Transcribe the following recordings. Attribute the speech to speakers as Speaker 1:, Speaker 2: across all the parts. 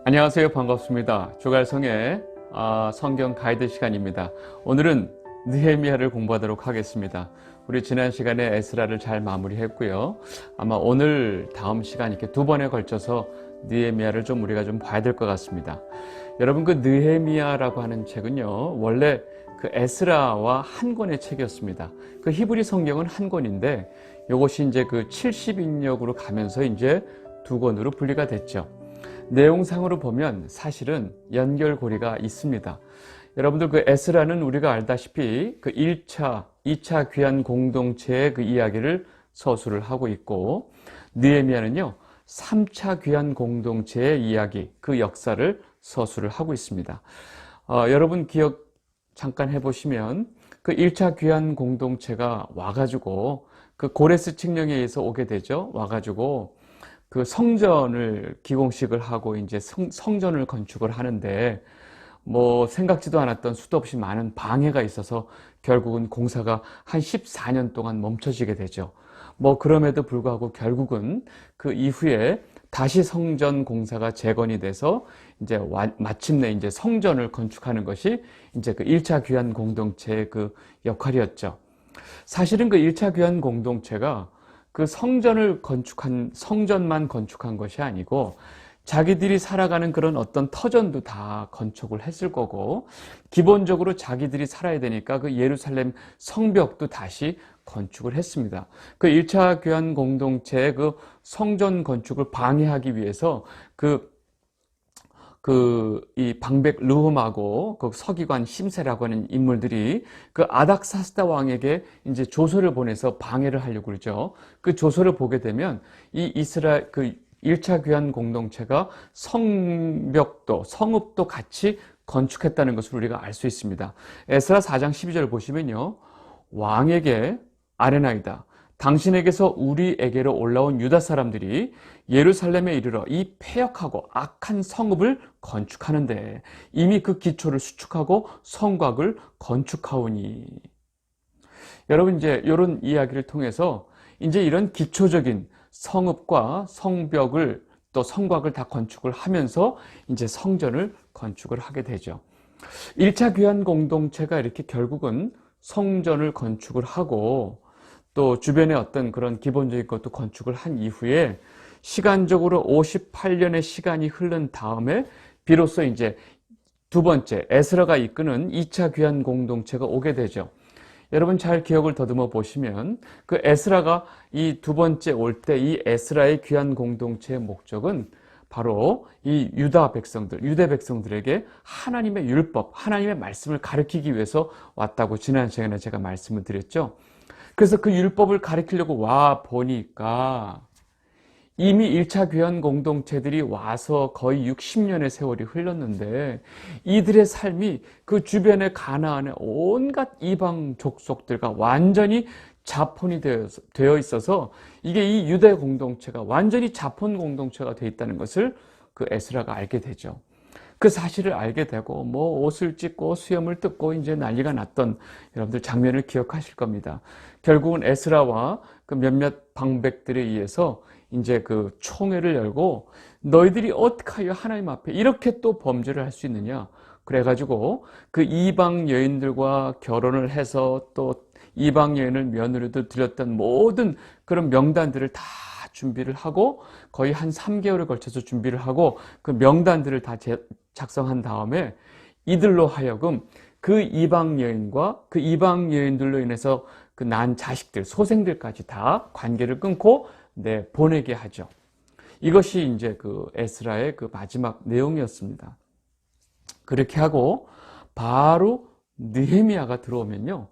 Speaker 1: 안녕하세요. 반갑습니다. 주갈성의 성경 가이드 시간입니다. 오늘은 느헤미야를 공부하도록 하겠습니다. 우리 지난 시간에 에스라를 잘 마무리했고요. 아마 오늘 다음 시간 이렇게 두 번에 걸쳐서 느헤미야를 우리가 봐야 될 것 같습니다. 여러분, 그 느헤미야라고 하는 책은요, 원래 그 에스라와 한 권의 책이었습니다. 그 히브리 성경은 한 권인데 이것이 이제 그 70인역으로 가면서 이제 두 권으로 분리가 됐죠. 내용상으로 보면 사실은 연결고리가 있습니다. 여러분들, 그 에스라는 우리가 알다시피 그 1차, 2차 귀환 공동체의 그 이야기를 서술을 하고 있고, 느헤미야는요 3차 귀환 공동체의 이야기, 그 역사를 서술을 하고 있습니다. 여러분 기억 잠깐 해보시면 그 1차 귀환 공동체가 와가지고 그 고레스 칙령에 의해서 오게 되죠. 와가지고 그 성전을 기공식을 하고 이제 성전을 건축을 하는데 생각지도 않았던 수도 없이 많은 방해가 있어서 결국은 공사가 한 14년 동안 멈춰지게 되죠. 그럼에도 불구하고 결국은 그 이후에 다시 성전 공사가 재건이 돼서 이제 마침내 이제 성전을 건축하는 것이 이제 그 1차 귀환 공동체의 그 역할이었죠. 사실은 그 1차 귀환 공동체가 그 성전만 건축한 것이 아니고 자기들이 살아가는 그런 어떤 터전도 다 건축을 했을 거고, 기본적으로 자기들이 살아야 되니까 그 예루살렘 성벽도 다시 건축을 했습니다. 그 1차 교환 공동체의 그 성전 건축을 방해하기 위해서 이 방백 르훔하고 그 서기관 심세라고 하는 인물들이 그 아닥사스다 왕에게 이제 조서를 보내서 방해를 하려고 그러죠. 그 조서를 보게 되면 이 이스라엘 그 1차 귀환 공동체가 성읍도 같이 건축했다는 것을 우리가 알 수 있습니다. 에스라 4장 12절 보시면요, 왕에게 아뢰나이다. 당신에게서 우리에게로 올라온 유다 사람들이 예루살렘에 이르러 이 패역하고 악한 성읍을 건축하는데 이미 그 기초를 수축하고 성곽을 건축하오니. 여러분, 이제 이런 이야기를 통해서 이제 이런 기초적인 성읍과 성벽을 또 성곽을 다 건축을 하면서 이제 성전을 건축을 하게 되죠. 1차 귀환 공동체가 이렇게 결국은 성전을 건축을 하고 또 주변에 어떤 그런 기본적인 것도 건축을 한 이후에 시간적으로 58년의 시간이 흐른 다음에 비로소 이제 두 번째 에스라가 이끄는 2차 귀환 공동체가 오게 되죠. 여러분 잘 기억을 더듬어 보시면 그 에스라가 이 두 번째 올 때 이 에스라의 귀환 공동체의 목적은 바로 이 유대 백성들에게 하나님의 율법, 하나님의 말씀을 가르치기 위해서 왔다고 지난 시간에 제가 말씀을 드렸죠. 그래서 그 율법을 가르치려고 와 보니까 이미 1차 귀환 공동체들이 와서 거의 60년의 세월이 흘렀는데 이들의 삶이 그 주변의 가나안의 온갖 이방 족속들과 완전히 자폰이 되어 있어서 이게 이 유대 공동체가 완전히 자폰 공동체가 되어 있다는 것을 그 에스라가 알게 되죠. 그 사실을 알게 되고 옷을 찢고 수염을 뜯고 이제 난리가 났던 여러분들 장면을 기억하실 겁니다. 결국은 에스라와 그 몇몇 방백들에 의해서 이제 그 총회를 열고 너희들이 어떻게 하나님 앞에 이렇게 또 범죄를 할 수 있느냐, 그래가지고 그 이방 여인들과 결혼을 해서 또 이방 여인을 며느리도 들였던 모든 그런 명단들을 다 준비를 하고 거의 한 3개월에 걸쳐서 준비를 하고 그 명단들을 다 작성한 다음에 이들로 하여금 그 이방 여인과 그 이방 여인들로 인해서 그 난 자식들, 소생들까지 다 관계를 끊고 보내게 하죠. 이것이 이제 그 에스라의 그 마지막 내용이었습니다. 그렇게 하고 바로 느헤미야가 들어오면요,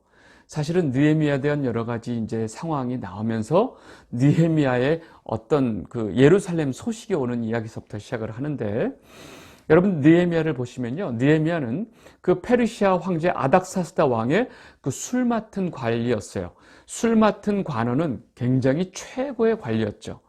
Speaker 1: 사실은 느헤미야에 대한 여러 가지 이제 상황이 나오면서 느헤미야의 어떤 그 예루살렘 소식이 오는 이야기서부터 시작을 하는데, 여러분 느헤미야를 보시면요, 느헤미야는 그 페르시아 황제 아닥사스다 왕의 그 술 맡은 관리였어요. 술 맡은 관원은 굉장히 최고의 관리였죠.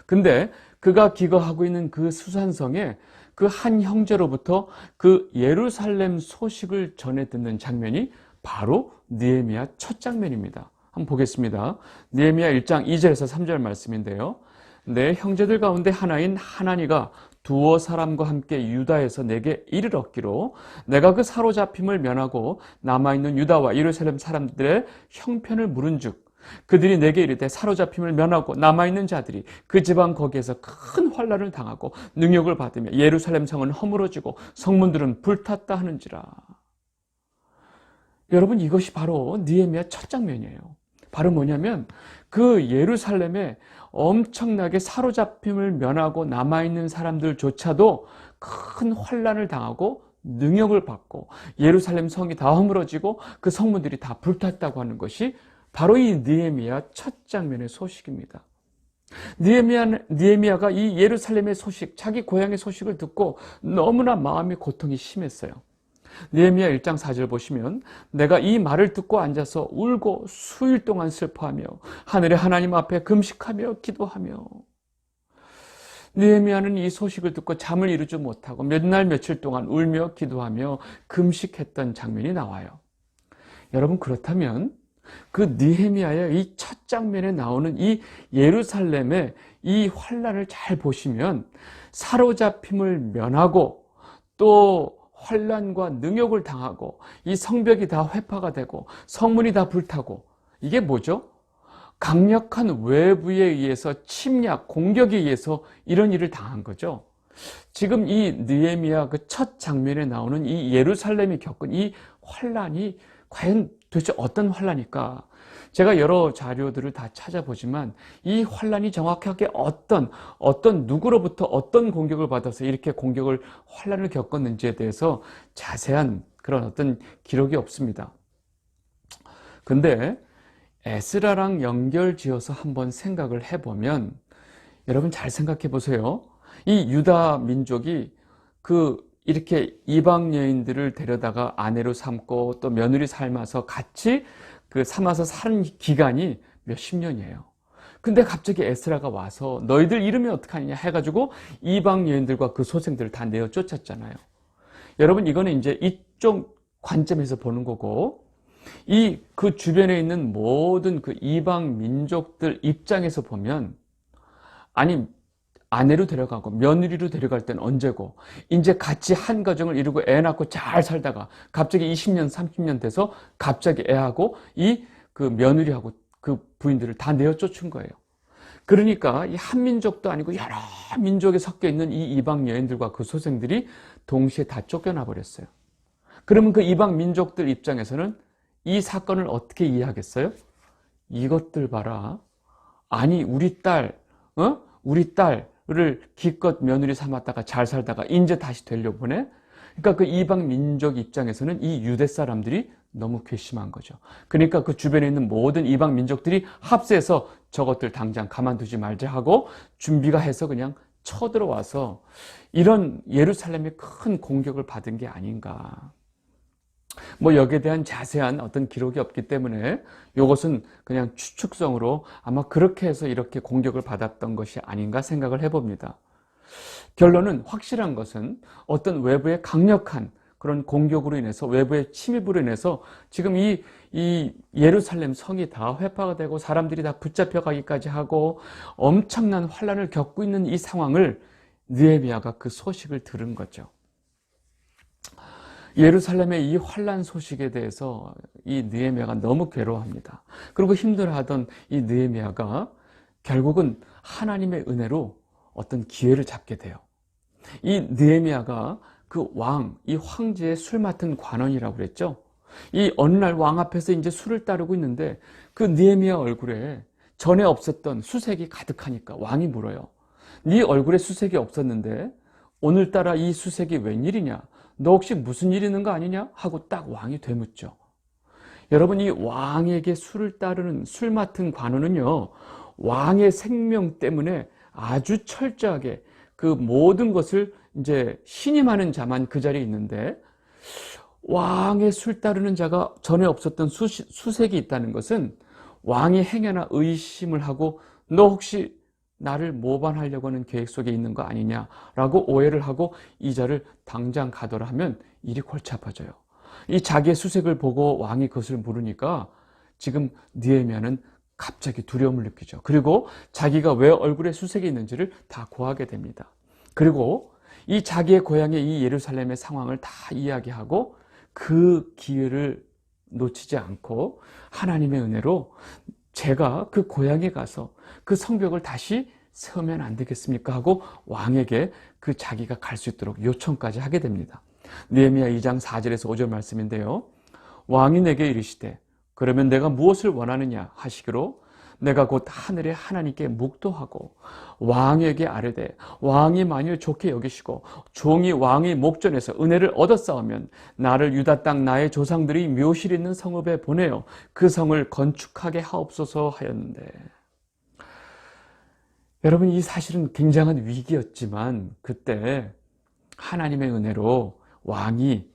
Speaker 1: 근데 그가 기거하고 있는 그 수산성에 그 한 형제로부터 그 예루살렘 소식을 전해 듣는 장면이 바로 느헤미야 첫 장면입니다. 한번 보겠습니다. 느헤미야 1장 2절에서 3절 말씀인데요. 내 형제들 가운데 하나인 하나니가 두어 사람과 함께 유다에서 내게 이를 얻기로 내가 그 사로잡힘을 면하고 남아있는 유다와 예루살렘 사람들의 형편을 물은즉 그들이 내게 이르되 사로잡힘을 면하고 남아있는 자들이 그 지방 거기에서 큰 환난을 당하고 능욕을 받으며 예루살렘 성은 허물어지고 성문들은 불탔다 하는지라. 여러분, 이것이 바로 느헤미야 첫 장면이에요. 바로 뭐냐면 그 예루살렘에 엄청나게 사로잡힘을 면하고 남아있는 사람들조차도 큰 환난을 당하고 능욕을 받고 예루살렘 성이 다 허물어지고 그 성문들이 다 불탔다고 하는 것이 바로 이 느헤미야 첫 장면의 소식입니다. 느헤미야가 이 예루살렘의 소식, 자기 고향의 소식을 듣고 너무나 마음의 고통이 심했어요. 느헤미야 1장 4절 보시면 내가 이 말을 듣고 앉아서 울고 수일 동안 슬퍼하며 하늘의 하나님 앞에 금식하며 기도하며. 느헤미야는 이 소식을 듣고 잠을 이루지 못하고 몇 날 며칠 동안 울며 기도하며 금식했던 장면이 나와요. 여러분, 그렇다면 그 느헤미야의 이 첫 장면에 나오는 이 예루살렘의 이 환난을 잘 보시면 사로잡힘을 면하고 또 환난과 능욕을 당하고 이 성벽이 다 회파가 되고 성문이 다 불타고, 이게 뭐죠? 강력한 외부에 의해서 침략, 공격에 의해서 이런 일을 당한 거죠. 지금 이 느헤미야 그 첫 장면에 나오는 이 예루살렘이 겪은 이 환난이 과연 도대체 어떤 환난일까? 제가 여러 자료들을 다 찾아보지만 이 환난이 정확하게 어떤 누구로부터 어떤 공격을 받아서 이렇게 환난을 겪었는지에 대해서 자세한 그런 어떤 기록이 없습니다. 근데 에스라랑 연결지어서 한번 생각을 해보면, 여러분 잘 생각해 보세요. 이 유다 민족이 이렇게 이방 여인들을 데려다가 아내로 삼고 또 며느리 삼아서 같이 삼아서 사는 기간이 몇십 년이에요. 근데 갑자기 에스라가 와서 너희들 이름이 어떡하냐 해가지고 이방 여인들과 그 소생들을 다 내어 쫓았잖아요. 여러분, 이거는 이제 이쪽 관점에서 보는 거고, 그 주변에 있는 모든 그 이방 민족들 입장에서 보면, 아니, 아내로 데려가고 며느리로 데려갈 때는 언제고, 이제 같이 한 가정을 이루고 애 낳고 잘 살다가 갑자기 20년 30년 돼서 갑자기 애하고 그 며느리하고 그 부인들을 다 내어 쫓은 거예요. 그러니까 이 한 민족도 아니고 여러 민족에 섞여 있는 이 이방 여인들과 그 소생들이 동시에 다 쫓겨나 버렸어요. 그러면 그 이방 민족들 입장에서는 이 사건을 어떻게 이해하겠어요? 이것들 봐라. 아니, 우리 딸을 기껏 며느리 삼았다가 잘 살다가 이제 다시 되려보내? 그러니까 그 이방 민족 입장에서는 이 유대 사람들이 너무 괘씸한 거죠. 그러니까 그 주변에 있는 모든 이방 민족들이 합세해서 저것들 당장 가만두지 말자 하고 준비가 해서 그냥 쳐들어와서 이런 예루살렘에 큰 공격을 받은 게 아닌가. 여기에 대한 자세한 어떤 기록이 없기 때문에 이것은 그냥 추측성으로 아마 그렇게 해서 이렇게 공격을 받았던 것이 아닌가 생각을 해봅니다. 결론은, 확실한 것은 어떤 외부의 강력한 그런 공격으로 인해서, 외부의 침입으로 인해서 지금 이 예루살렘 성이 다 회파가 되고 사람들이 다 붙잡혀 가기까지 하고 엄청난 환난을 겪고 있는 이 상황을 느헤미야가 그 소식을 들은 거죠. 예루살렘의 이 환난 소식에 대해서 이 느헤미야가 너무 괴로워합니다. 그리고 힘들어하던 이 느헤미야가 결국은 하나님의 은혜로 어떤 기회를 잡게 돼요. 이 느헤미야가 이 황제의 술 맡은 관원이라고 그랬죠. 이 어느 날 왕 앞에서 이제 술을 따르고 있는데 그 느헤미야 얼굴에 전에 없었던 수색이 가득하니까 왕이 물어요. 네 얼굴에 수색이 없었는데 오늘따라 이 수색이 웬일이냐? 너 혹시 무슨 일 있는 거 아니냐? 하고 딱 왕이 되묻죠. 여러분, 이 왕에게 술을 따르는 술 맡은 관원은요, 왕의 생명 때문에 아주 철저하게 그 모든 것을 이제 신임하는 자만 그 자리에 있는데, 왕의 술 따르는 자가 전에 없었던 수색이 있다는 것은 왕이 행여나 의심을 하고 너 혹시 나를 모반하려고 하는 계획 속에 있는 거 아니냐라고 오해를 하고 이 자를 당장 가둬라 하면 일이 골치 아파져요. 이 자기의 수색을 보고 왕이 그것을 물으니까 지금 느헤미야는 갑자기 두려움을 느끼죠. 그리고 자기가 왜 얼굴에 수색이 있는지를 다 고하게 됩니다. 그리고 이 자기의 고향의 이 예루살렘의 상황을 다 이야기하고 그 기회를 놓치지 않고 하나님의 은혜로 제가 그 고향에 가서 그 성벽을 다시 세우면 안 되겠습니까? 하고 왕에게 그 자기가 갈 수 있도록 요청까지 하게 됩니다. 느헤미야 2장 4절에서 5절 말씀인데요. 왕이 내게 이르시되 그러면 내가 무엇을 원하느냐 하시기로 내가 곧 하늘의 하나님께 묵도하고 왕에게 아뢰되 왕이 만일 좋게 여기시고 종이 왕의 목전에서 은혜를 얻었사오면 나를 유다 땅 나의 조상들이 묘실 있는 성읍에 보내어 그 성을 건축하게 하옵소서 하였는데, 여러분 이 사실은 굉장한 위기였지만 그때 하나님의 은혜로 왕이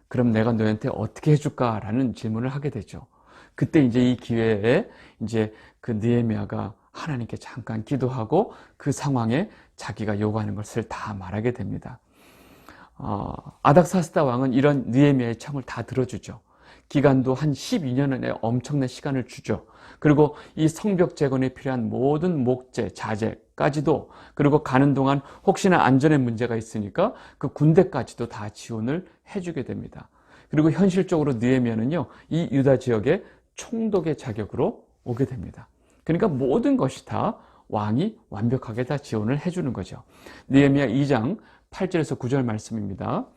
Speaker 1: 그럼 내가 너한테 어떻게 해줄까라는 질문을 하게 되죠. 그때 이제 이 기회에 이제 그 느헤미야가 하나님께 잠깐 기도하고 그 상황에 자기가 요구하는 것을 다 말하게 됩니다. 아닥사스다 왕은 이런 느헤미야의 청을 다 들어주죠. 기간도 한 12년의 엄청난 시간을 주죠. 그리고 이 성벽 재건에 필요한 모든 목재, 자재까지도, 그리고 가는 동안 혹시나 안전에 문제가 있으니까 그 군대까지도 다 지원을 해주게 됩니다. 그리고 현실적으로 느헤미야는요, 이 유다 지역의 총독의 자격으로 오게 됩니다. 그러니까 모든 것이 다 왕이 완벽하게 다 지원을 해주는 거죠. 느헤미야 2장 8절에서 9절 말씀입니다.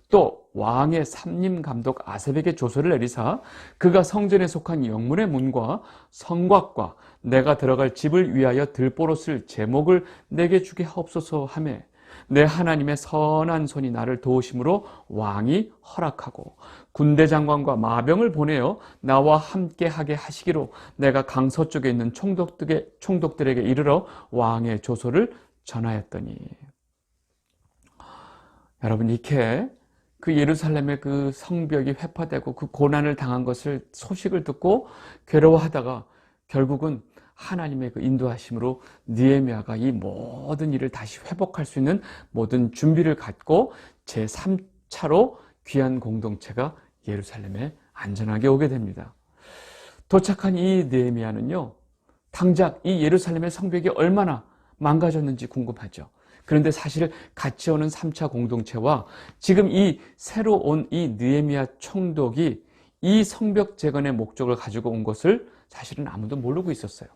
Speaker 1: 또 왕의 삼림 감독 아삽에게 조서를 내리사 그가 성전에 속한 영문의 문과 성곽과 내가 들어갈 집을 위하여 들보로 쓸 제목을 내게 주게 하옵소서 하며 내 하나님의 선한 손이 나를 도우심으로 왕이 허락하고 군대 장관과 마병을 보내어 나와 함께 하게 하시기로 내가 강 서쪽에 있는 총독들에게 이르러 왕의 조서를 전하였더니. 여러분, 이렇게 그 예루살렘의 그 성벽이 회파되고 그 고난을 당한 것을 소식을 듣고 괴로워하다가 결국은 하나님의 그 인도하심으로 느헤미야가 이 모든 일을 다시 회복할 수 있는 모든 준비를 갖고 제3차로 귀한 공동체가 예루살렘에 안전하게 오게 됩니다. 도착한 이 느헤미야는요, 당장 이 예루살렘의 성벽이 얼마나 망가졌는지 궁금하죠. 그런데 사실 같이 오는 3차 공동체와 지금 이 새로 온 이 느헤미야 총독이 이 성벽 재건의 목적을 가지고 온 것을 사실은 아무도 모르고 있었어요.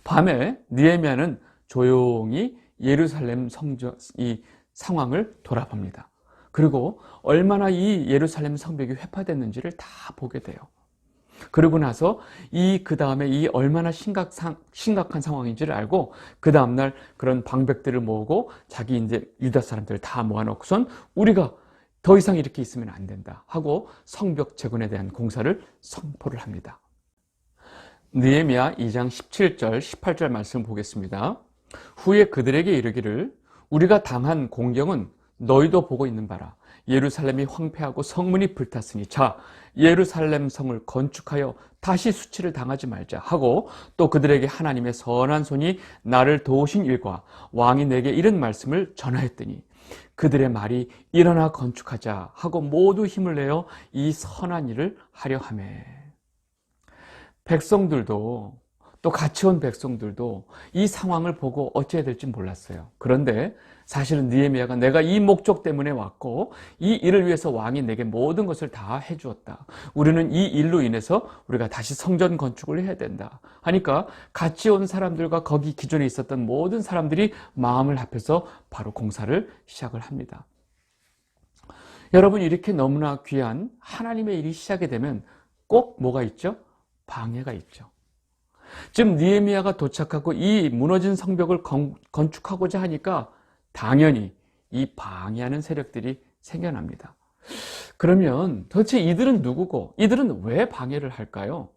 Speaker 1: 밤에 느헤미야는 조용히 예루살렘 성전 이 상황을 돌아봅니다. 그리고 얼마나 이 예루살렘 성벽이 회파됐는지를 다 보게 돼요. 그러고 나서 그 다음에 이 얼마나 심각한 상황인지를 알고 그 다음날 그런 방백들을 모으고 자기 이제 유다 사람들을 다 모아놓고선 우리가 더 이상 이렇게 있으면 안 된다 하고 성벽 재건에 대한 공사를 선포를 합니다. 느헤미야 2장 17절 18절 말씀 보겠습니다. 후에 그들에게 이르기를 우리가 당한 공경은 너희도 보고 있는 바라. 예루살렘이 황폐하고 성문이 불탔으니 자 예루살렘 성을 건축하여 다시 수치를 당하지 말자 하고 또 그들에게 하나님의 선한 손이 나를 도우신 일과 왕이 내게 이런 말씀을 전하였더니 그들의 말이 일어나 건축하자 하고 모두 힘을 내어 이 선한 일을 하려 하매. 백성들도 또 같이 온 백성들도 이 상황을 보고 어찌해야 될지 몰랐어요. 그런데 사실은 느헤미야가 내가 이 목적 때문에 왔고 이 일을 위해서 왕이 내게 모든 것을 다 해주었다. 우리는 이 일로 인해서 우리가 다시 성전 건축을 해야 된다 하니까 같이 온 사람들과 거기 기존에 있었던 모든 사람들이 마음을 합해서 바로 공사를 시작을 합니다. 여러분, 이렇게 너무나 귀한 하나님의 일이 시작이 되면 꼭 뭐가 있죠? 방해가 있죠. 지금 느헤미야가 도착하고 이 무너진 성벽을 건축하고자 하니까 당연히 이 방해하는 세력들이 생겨납니다. 그러면 도대체 이들은 누구고 이들은 왜 방해를 할까요?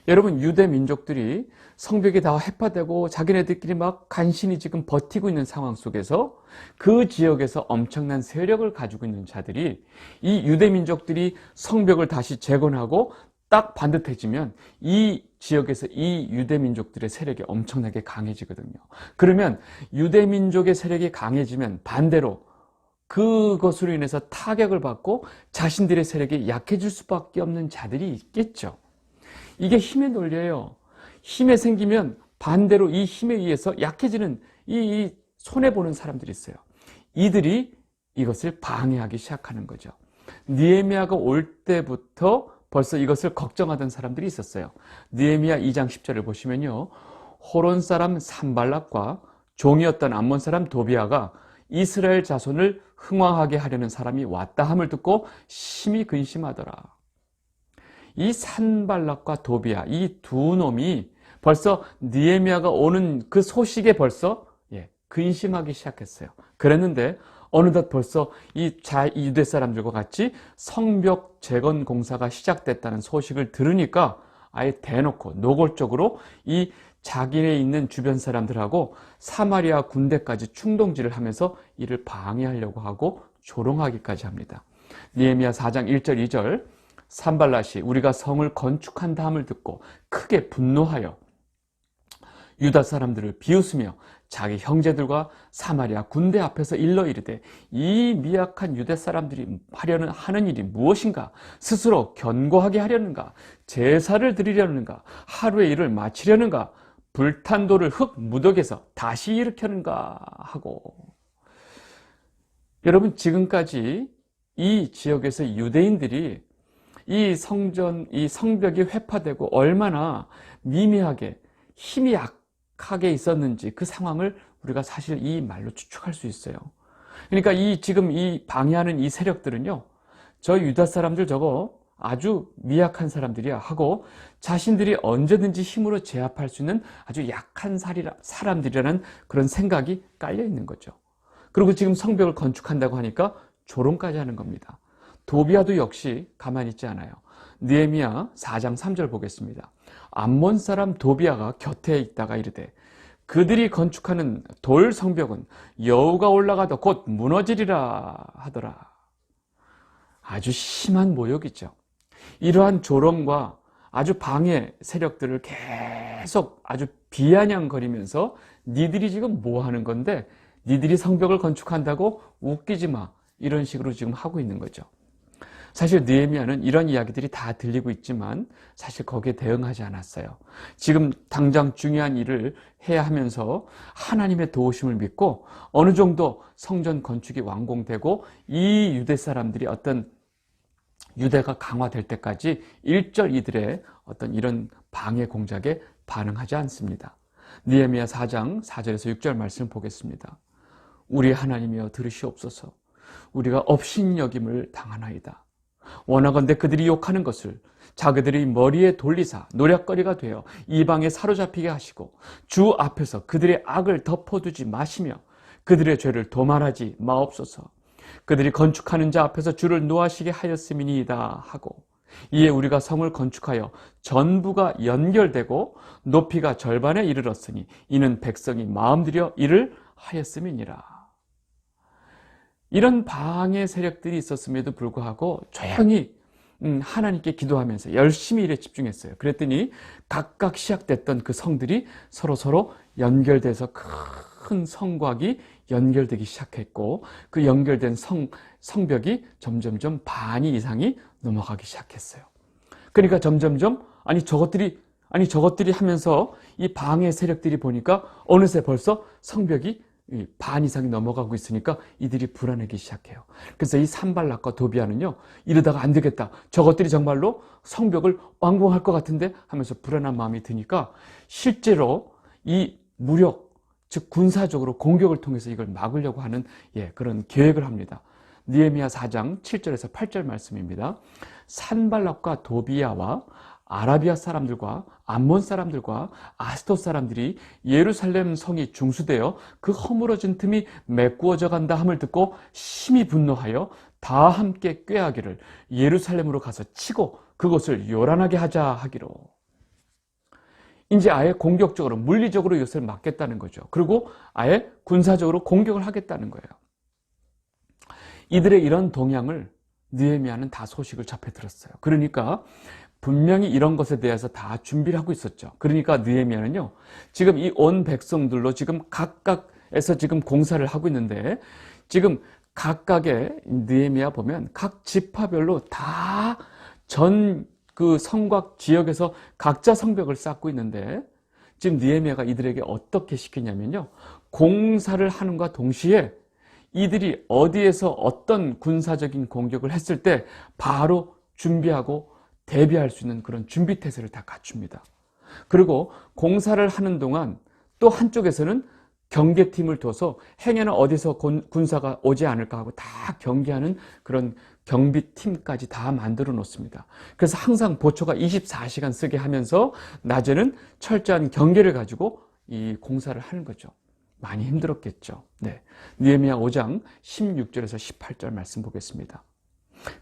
Speaker 1: 여러분, 유대 민족들이 성벽이 다 해파되고 자기네들끼리 막 간신히 지금 버티고 있는 상황 속에서 그 지역에서 엄청난 세력을 가지고 있는 자들이 이 유대 민족들이 성벽을 다시 재건하고 딱 반듯해지면 이 지역에서 이 유대민족들의 세력이 엄청나게 강해지거든요. 그러면 유대민족의 세력이 강해지면 반대로 그것으로 인해서 타격을 받고 자신들의 세력이 약해질 수밖에 없는 자들이 있겠죠. 이게 힘의 논리예요. 힘에 생기면 반대로 이 힘에 의해서 약해지는 이 손해보는 사람들이 있어요. 이들이 이것을 방해하기 시작하는 거죠. 느헤미야가 올 때부터 벌써 이것을 걱정하던 사람들이 있었어요. 느헤미야 2장 10절을 보시면요, 호론 사람 산발락과 종이었던 암몬 사람 도비아가 이스라엘 자손을 흥왕하게 하려는 사람이 왔다 함을 듣고 심히 근심하더라. 이 산발락과 도비아, 이 두 놈이 벌써 느헤미야가 오는 그 소식에 벌써 근심하기 시작했어요. 그랬는데 어느덧 벌써 이 유대 사람들과 같이 성벽 재건 공사가 시작됐다는 소식을 들으니까 아예 대놓고 노골적으로 이 자기네 있는 주변 사람들하고 사마리아 군대까지 충동질을 하면서 이를 방해하려고 하고 조롱하기까지 합니다. 느헤미야 4장 1절 2절, 산발랏이 우리가 성을 건축한다 함을 듣고 크게 분노하여 유다 사람들을 비웃으며 자기 형제들과 사마리아 군대 앞에서 일러 이르되 이 미약한 유대 사람들이 하는 일이 무엇인가? 스스로 견고하게 하려는가? 제사를 드리려는가? 하루의 일을 마치려는가? 불탄 돌을 흙 무더기에서 다시 일으켜는가? 하고, 여러분, 지금까지 이 지역에서 유대인들이 이 성벽이 회파되고 얼마나 미미하게 힘이 약하게 있었는지 그 상황을 우리가 사실 이 말로 추측할 수 있어요. 그러니까 지금 이 방해하는 이 세력들은요, 저 유다 사람들 저거 아주 미약한 사람들이야 하고 자신들이 언제든지 힘으로 제압할 수 있는 아주 약한 사람들이라는 그런 생각이 깔려 있는 거죠. 그리고 지금 성벽을 건축한다고 하니까 조롱까지 하는 겁니다. 도비아도 역시 가만히 있지 않아요. 느헤미야 4장 3절 보겠습니다. 암몬 사람 도비아가 곁에 있다가 이르되 그들이 건축하는 돌 성벽은 여우가 올라가도 곧 무너지리라 하더라. 아주 심한 모욕이죠. 이러한 조롱과 아주 방해 세력들을 계속 아주 비아냥거리면서 니들이 지금 뭐 하는 건데, 니들이 성벽을 건축한다고 웃기지 마, 이런 식으로 지금 하고 있는 거죠. 사실 느헤미야는 이런 이야기들이 다 들리고 있지만 사실 거기에 대응하지 않았어요. 지금 당장 중요한 일을 해야 하면서 하나님의 도우심을 믿고 어느 정도 성전 건축이 완공되고 이 유대 사람들이 어떤 유대가 강화될 때까지 일절 이들의 어떤 이런 방해 공작에 반응하지 않습니다. 느헤미야 4장 4절에서 6절 말씀 보겠습니다. 우리 하나님이여 들으시옵소서. 우리가 업신여김을 당하나이다. 원하건대 그들이 욕하는 것을 자기들의 머리에 돌리사 노략거리가 되어 이방에 사로잡히게 하시고 주 앞에서 그들의 악을 덮어두지 마시며 그들의 죄를 도말하지 마옵소서. 그들이 건축하는 자 앞에서 주를 노하시게 하였음이니이다 하고, 이에 우리가 성을 건축하여 전부가 연결되고 높이가 절반에 이르렀으니 이는 백성이 마음들여 이를 하였음이니라. 이런 방해 세력들이 있었음에도 불구하고 조용히 하나님께 기도하면서 열심히 일에 집중했어요. 그랬더니 각각 시작됐던 그 성들이 서로 연결돼서 큰 성곽이 연결되기 시작했고, 그 연결된 성벽이 점점점 반 이상이 넘어가기 시작했어요. 그러니까 점점점 저것들이 하면서 이 방해 세력들이 보니까 어느새 벌써 성벽이 반 이상이 넘어가고 있으니까 이들이 불안하기 시작해요. 그래서 이 산발락과 도비아는요, 이러다가 안 되겠다, 저것들이 정말로 성벽을 완공할 것 같은데 하면서 불안한 마음이 드니까 실제로 이 무력, 즉 군사적으로 공격을 통해서 이걸 막으려고 하는 그런 계획을 합니다. 느헤미야 4장 7절에서 8절 말씀입니다. 산발락과 도비아와 아라비아 사람들과 암몬 사람들과 아스돗 사람들이 예루살렘 성이 중수되어 그 허물어진 틈이 메꾸어져 간다 함을 듣고 심히 분노하여 다 함께 꾀하기를 예루살렘으로 가서 치고 그곳을 요란하게 하자 하기로. 이제 아예 공격적으로 물리적으로 이것을 막겠다는 거죠. 그리고 아예 군사적으로 공격을 하겠다는 거예요. 이들의 이런 동향을 느헤미야는 다 소식을 접해 들었어요. 그러니까 분명히 이런 것에 대해서 다 준비를 하고 있었죠. 그러니까 느헤미야는요, 지금 이 온 백성들로 지금 각각에서 지금 공사를 하고 있는데, 지금 각각의 느헤미야 보면 각 지파별로 다 그 성곽 지역에서 각자 성벽을 쌓고 있는데, 지금 느헤미야가 이들에게 어떻게 시키냐면요, 공사를 하는과 동시에 이들이 어디에서 어떤 군사적인 공격을 했을 때 바로 준비하고 대비할 수 있는 그런 준비태세를 다 갖춥니다. 그리고 공사를 하는 동안 또 한쪽에서는 경계팀을 둬서 행여나 어디서 군사가 오지 않을까 하고 다 경계하는 그런 경비팀까지 다 만들어 놓습니다. 그래서 항상 보초가 24시간 쓰게 하면서 낮에는 철저한 경계를 가지고 이 공사를 하는 거죠. 많이 힘들었겠죠. 네. 느헤미야 5장 16절에서 18절 말씀 보겠습니다.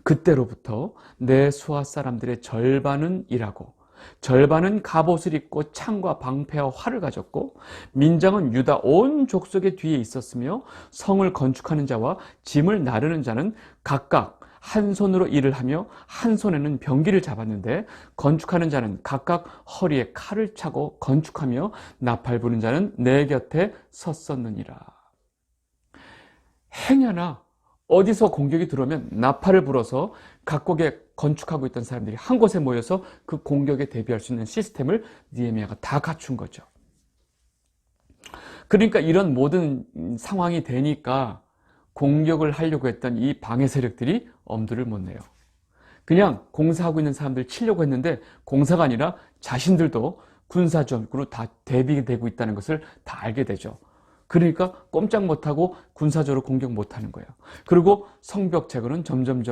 Speaker 1: 그때로부터 내 수하 사람들의 절반은 일하고 절반은 갑옷을 입고 창과 방패와 활을 가졌고 민장은 유다 온 족속의 뒤에 있었으며 성을 건축하는 자와 짐을 나르는 자는 각각 한 손으로 일을 하며 한 손에는 병기를 잡았는데 건축하는 자는 각각 허리에 칼을 차고 건축하며 나팔 부는 자는 내 곁에 섰었느니라. 행여나 어디서 공격이 들어오면 나팔을 불어서 각국에 건축하고 있던 사람들이 한 곳에 모여서 그 공격에 대비할 수 있는 시스템을 느헤미야가 다 갖춘 거죠. 그러니까 이런 모든 상황이 되니까 공격을 하려고 했던 이 방해 세력들이 엄두를 못 내요. 그냥 공사하고 있는 사람들 치려고 했는데 공사가 아니라 자신들도 군사적으로 다 대비되고 있다는 것을 다 알게 되죠. 그러니까 꼼짝 못하고 군사적으로 공격 못하는 거예요. 그리고 성벽 제거는 점점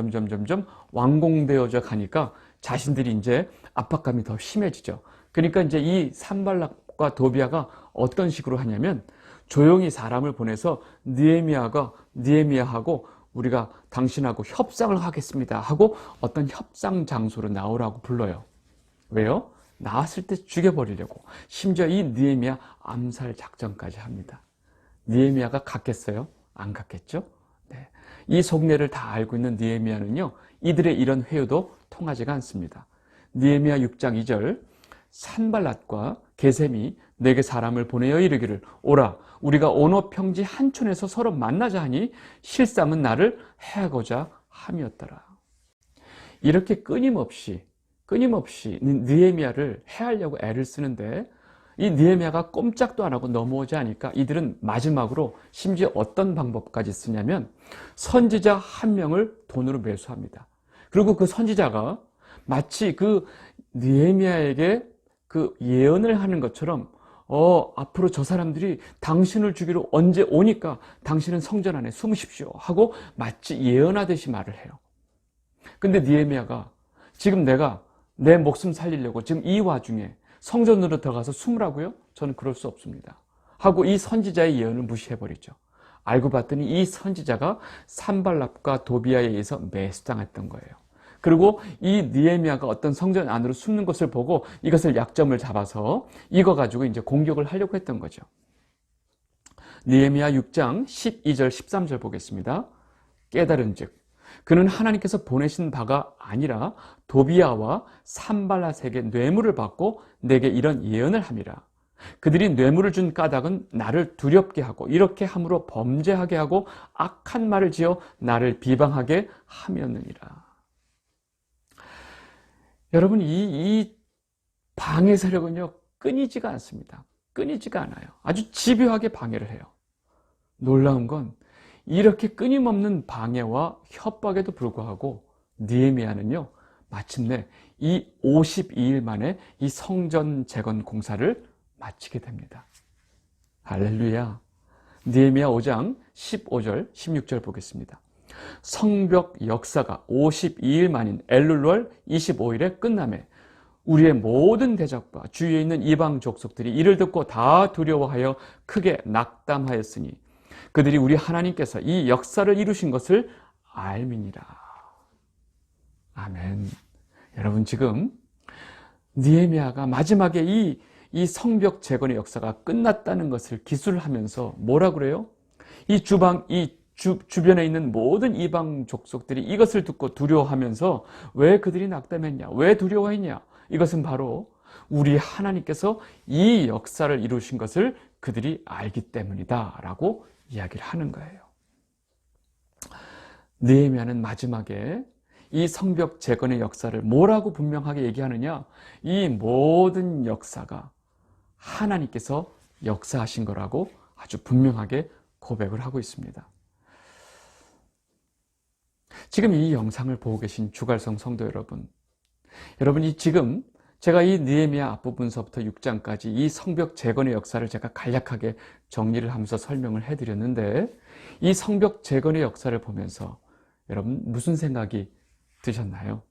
Speaker 1: 완공되어져 가니까 자신들이 이제 압박감이 더 심해지죠. 그러니까 이제 이 산발락과 도비아가 어떤 식으로 하냐면 조용히 사람을 보내서 느헤미야하고 우리가 당신하고 협상을 하겠습니다 하고 어떤 협상 장소로 나오라고 불러요. 왜요? 나왔을 때 죽여버리려고. 심지어 이 느헤미야 암살 작전까지 합니다. 느헤미야가 갔겠어요? 안 갔겠죠? 네. 이 속내를 다 알고 있는 느헤미야는요, 이들의 이런 회유도 통하지가 않습니다. 느헤미야 6장 2절, 산발랏과 게셈이 내게 사람을 보내어 이르기를 오라 우리가 오노 평지 한촌에서 서로 만나자 하니 실상은 나를 해하고자 함이었더라. 이렇게 끊임없이 느헤미야를 해하려고 애를 쓰는데 이 느헤미야가 꼼짝도 안 하고 넘어오지 않으니까 이들은 마지막으로 심지어 어떤 방법까지 쓰냐면 선지자 한 명을 돈으로 매수합니다. 그리고 그 선지자가 마치 그 느헤미야에게 그 예언을 하는 것처럼 앞으로 저 사람들이 당신을 죽이러 언제 오니까 당신은 성전 안에 숨으십시오 하고 마치 예언하듯이 말을 해요. 근데 느헤미야가 지금 내가 내 목숨 살리려고 지금 이 와중에 성전으로 들어가서 숨으라고요? 저는 그럴 수 없습니다 하고 이 선지자의 예언을 무시해버리죠. 알고 봤더니 이 선지자가 산발랍과 도비아에 의해서 매수당했던 거예요. 그리고 이 느헤미야가 어떤 성전 안으로 숨는 것을 보고 이것을 약점을 잡아서 이거 가지고 이제 공격을 하려고 했던 거죠. 느헤미야 6장 12절 13절 보겠습니다. 깨달은즉 그는 하나님께서 보내신 바가 아니라 도비아와 산발랏에게 뇌물을 받고 내게 이런 예언을 함이라. 그들이 뇌물을 준 까닭은 나를 두렵게 하고 이렇게 함으로 범죄하게 하고 악한 말을 지어 나를 비방하게 함이었느니라. 여러분, 이 방해 세력은요, 끊이지가 않습니다. 끊이지가 않아요. 아주 집요하게 방해를 해요. 놀라운 건 이렇게 끊임없는 방해와 협박에도 불구하고 느헤미야는요, 마침내 이 52일 만에 이 성전 재건 공사를 마치게 됩니다. 할렐루야. 느헤미야 5장 15절, 16절 보겠습니다. 성벽 역사가 52일 만인 엘룰월 25일에 끝나매 우리의 모든 대적과 주위에 있는 이방 족속들이 이를 듣고 다 두려워하여 크게 낙담하였으니 그들이 우리 하나님께서 이 역사를 이루신 것을 알미니라. 아멘. 여러분, 지금 느헤미야가 마지막에 이 성벽 재건의 역사가 끝났다는 것을 기술하면서 뭐라 그래요? 이 주변에 있는 모든 이방 족속들이 이것을 듣고 두려워하면서 왜 그들이 낙담했냐? 왜 두려워했냐? 이것은 바로 우리 하나님께서 이 역사를 이루신 것을 그들이 알기 때문이다 라고 이야기를 하는 거예요. 느헤미야는 마지막에 이 성벽 재건의 역사를 뭐라고 분명하게 얘기하느냐? 이 모든 역사가 하나님께서 역사하신 거라고 아주 분명하게 고백을 하고 있습니다. 지금 이 영상을 보고 계신 주갈성 성도 여러분, 여러분이 지금 제가 이 느헤미야 앞부분서부터 6장까지 이 성벽 재건의 역사를 제가 간략하게 정리를 하면서 설명을 해드렸는데, 이 성벽 재건의 역사를 보면서 여러분 무슨 생각이 드셨나요?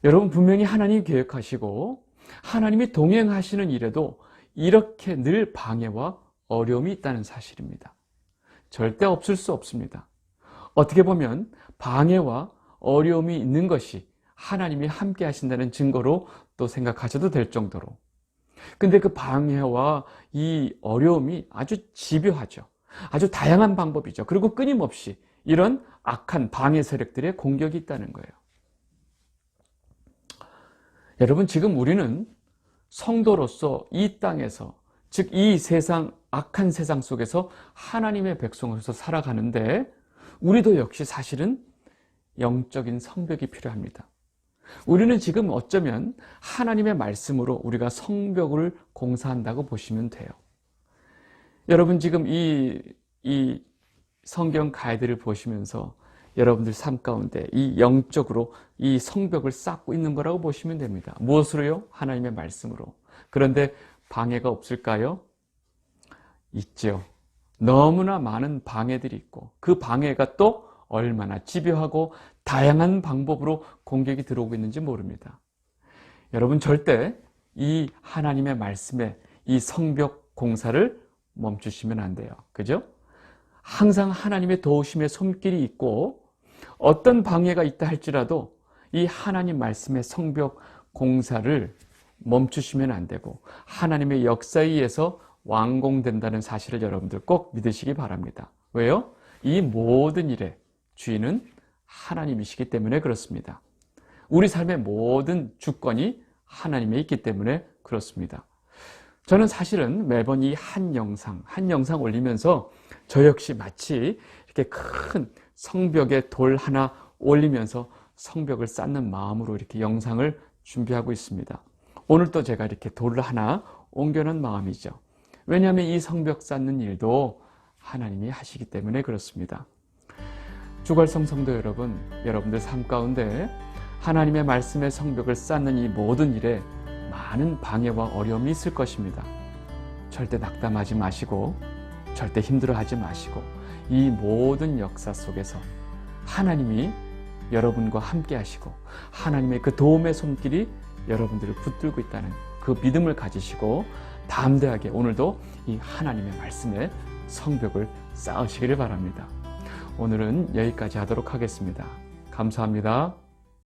Speaker 1: 여러분 분명히 하나님이 계획하시고 하나님이 동행하시는 일에도 이렇게 늘 방해와 어려움이 있다는 사실입니다. 절대 없을 수 없습니다. 어떻게 보면 방해와 어려움이 있는 것이 하나님이 함께 하신다는 증거로 또 생각하셔도 될 정도로. 근데 그 방해와 이 어려움이 아주 집요하죠. 아주 다양한 방법이죠. 그리고 끊임없이 이런 악한 방해 세력들의 공격이 있다는 거예요. 여러분, 지금 우리는 성도로서 이 땅에서, 즉 이 세상, 악한 세상 속에서 하나님의 백성으로서 살아가는데, 우리도 역시 사실은 영적인 성벽이 필요합니다. 우리는 지금 어쩌면 하나님의 말씀으로 우리가 성벽을 공사한다고 보시면 돼요. 여러분 지금 이 성경 가이드를 보시면서 여러분들 삶 가운데 이 영적으로 이 성벽을 쌓고 있는 거라고 보시면 됩니다. 무엇으로요? 하나님의 말씀으로. 그런데 방해가 없을까요? 있죠. 너무나 많은 방해들이 있고 그 방해가 또 얼마나 집요하고 다양한 방법으로 공격이 들어오고 있는지 모릅니다. 여러분 절대 이 하나님의 말씀에 이 성벽 공사를 멈추시면 안 돼요. 그죠? 항상 하나님의 도우심의 손길이 있고 어떤 방해가 있다 할지라도 이 하나님 말씀의 성벽 공사를 멈추시면 안 되고 하나님의 역사에 의해서 완공된다는 사실을 여러분들 꼭 믿으시기 바랍니다. 왜요? 이 모든 일의 주인은 하나님이시기 때문에 그렇습니다. 우리 삶의 모든 주권이 하나님에 있기 때문에 그렇습니다. 저는 사실은 매번 이 한 영상 올리면서 저 역시 마치 이렇게 큰 성벽에 돌 하나 올리면서 성벽을 쌓는 마음으로 이렇게 영상을 준비하고 있습니다. 오늘 또 제가 이렇게 돌을 하나 옮겨놓은 마음이죠. 왜냐하면 이 성벽 쌓는 일도 하나님이 하시기 때문에 그렇습니다. 주갈성 성도 여러분, 여러분들 삶 가운데 하나님의 말씀의 성벽을 쌓는 이 모든 일에 많은 방해와 어려움이 있을 것입니다. 절대 낙담하지 마시고 절대 힘들어하지 마시고 이 모든 역사 속에서 하나님이 여러분과 함께 하시고 하나님의 그 도움의 손길이 여러분들을 붙들고 있다는 그 믿음을 가지시고 담대하게 오늘도 이 하나님의 말씀에 성벽을 쌓으시기를 바랍니다. 오늘은 여기까지 하도록 하겠습니다. 감사합니다.